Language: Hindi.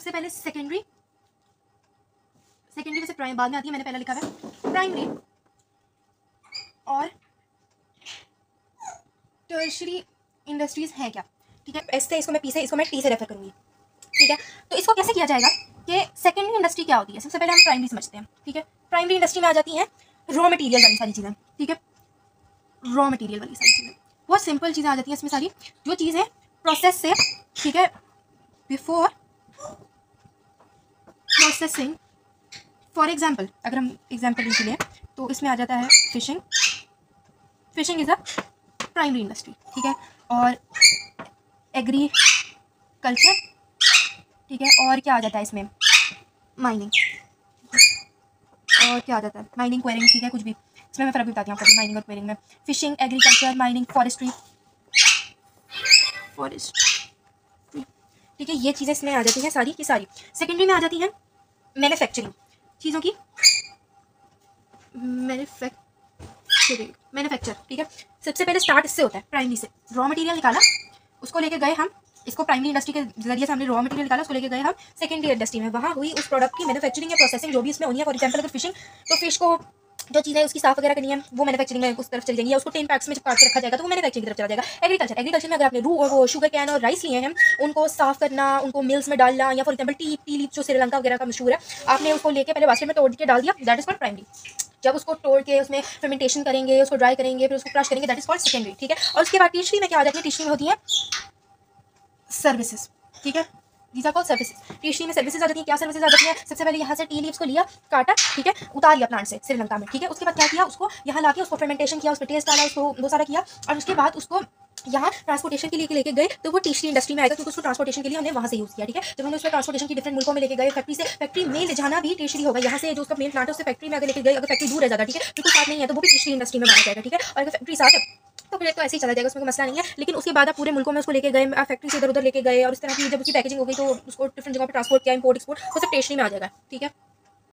सबसे पहले सेकेंडरी वैसे प्राइम बाद में आती है, मैंने पहले लिखा है प्राइमरी और टर्शरी इंडस्ट्रीज हैं क्या, ठीक है। ऐसे इसको मैं टी से रेफर करूँगी, ठीक है। तो इसको कैसे किया जाएगा कि सेकेंडरी इंडस्ट्री क्या होती है, सबसे पहले हम प्राइमरी समझते हैं, ठीक है। प्राइमरी इंडस्ट्री में आ जाती हैं रॉ मटेरियल वाली सारी चीज़ें, ठीक है। रॉ मटेरियल वाली सारी चीज़ें बहुत सिंपल चीज़ें आ जाती हैं इसमें सारी, जो चीज़ें प्रोसेस से, ठीक है, बिफोर प्रोसेसिंग। फॉर एग्जाम्पल अगर हम एग्जाम्पल के लिए, तो इसमें आ जाता है fishing is a primary industry, ठीक है। और एग्रीकल्चर, ठीक है। और क्या आ जाता है इसमें, माइनिंग, और क्या आ जाता है, माइनिंग, क्वेरिंग, ठीक है। कुछ भी इसमें मैं फ़र्क भी बताती हूँ आपको माइनिंग और क्वेरिंग में। फिशिंग, एग्रीकल्चर, माइनिंग, फॉरेस्ट्री, ठीक है। ये चीज़ें इसमें आ जाती हैं सारी की सारी। सेकेंडरी में आ जाती हैं मैन्युफैक्चरिंग, चीज़ों की मैन्युफैक्चर, ठीक है। सबसे पहले स्टार्ट इससे होता है, प्राइमरी से। रॉ मटेरियल निकाला, उसको लेके गए हम, इसको प्राइमरी इंडस्ट्री के जरिए से हमने रॉ मटेरियल निकाला, उसको लेके गए हम सेकेंडरी इंडस्ट्री में, वहाँ हुई उस प्रोडक्ट की मैन्युफैक्चरिंग या प्रोसेसिंग जो भी इसमें होनी है। फॉर एग्जाम्पल अगर फिशिंग, तो फिश को जो चीज़ है उसकी साफ वगैरह करनी है, वो मैन्युफैक्चरिंग में उस तरफ चली जाएगी, या उसको 10 पैक्स में काट के रखा जाएगा तो वो मैन्युफैक्चरिंग की तरफ चला जाएगा। एग्रीकल्चर में अगर आपने वो शुगर कैन और राइस लिए हैं, उनको साफ करना, उनको मिल्स में डालना, या फॉर एग्जाम्पल टी लीफ जो श्रीलंका वगैरह का मशहूर है, आपने उसको लेके पहले बास्केट में तोड़ के डाल दिया, दैट इज कॉल्ड प्राइमरी। जब उसको तोड़ के उसमें फर्मेंटेशन करेंगे, उसको ड्राई करेंगे, फिर उसको क्रश करेंगे, दैट इज कॉल्ड सेकेंडरी, ठीक है। और उसके बाद टीशरी में क्या आ जाती है, टीशरी में होती है सर्विसेज, ठीक है। These are called services. Tertiary में सर्विसेज आ जाती है। क्या सर्विसेज आ जाती है, सबसे पहले यहाँ से टी लीव्स को लिया, काटा, ठीक है, उतार लिया प्लांट से श्रीलंका में, ठीक है। उसके बाद क्या किया, उसको यहाँ लाके उसको फर्मेंटेशन किया, उसको टेस्ट डाला, उसको वो सारा किया, और उसके बाद उसको यहाँ ट्रांसपोर्टेशन के लिए लेके गए, तो वो टीशरी इंडस्ट्री में आएगा, क्योंकि उसको ट्रांसपोर्टेशन के लिए हमने वहाँ से यूज़ किया, ठीक है। जब हमने उसको ट्रांसपोर्टेशन की डिफरेंट मुल्कों में लेके गए, फैक्ट्री में ले जाना भी टीशरी होगा। यहाँ से जो उसका मेन प्लांट है उससे फैक्ट्री में अगर लेके गए, अगर फैक्ट्री दूर है ज़्यादा, ठीक है, बिल्कुल साथ नहीं है, तो वो भी टीशरी इंडस्ट्री में माना जाएगा, ठीक है। और अगर फैक्ट्री साथ है तो फिर तो ऐसे ही चला जाएगा, उसमें कोई मसला नहीं है। लेकिन उसके बाद आप पूरे मुल्कों में उसको लेके गए, फैक्ट्री से इधर उधर लेके गए, और इस तरह की जब उसकी पैकेजिंग हो गई तो उसको डिफरेंट जगह पर ट्रांसपोर्ट किया, इंपोर्ट एक्सपोर्ट, वो सब टेशरी में आ जाएगा, ठीक है।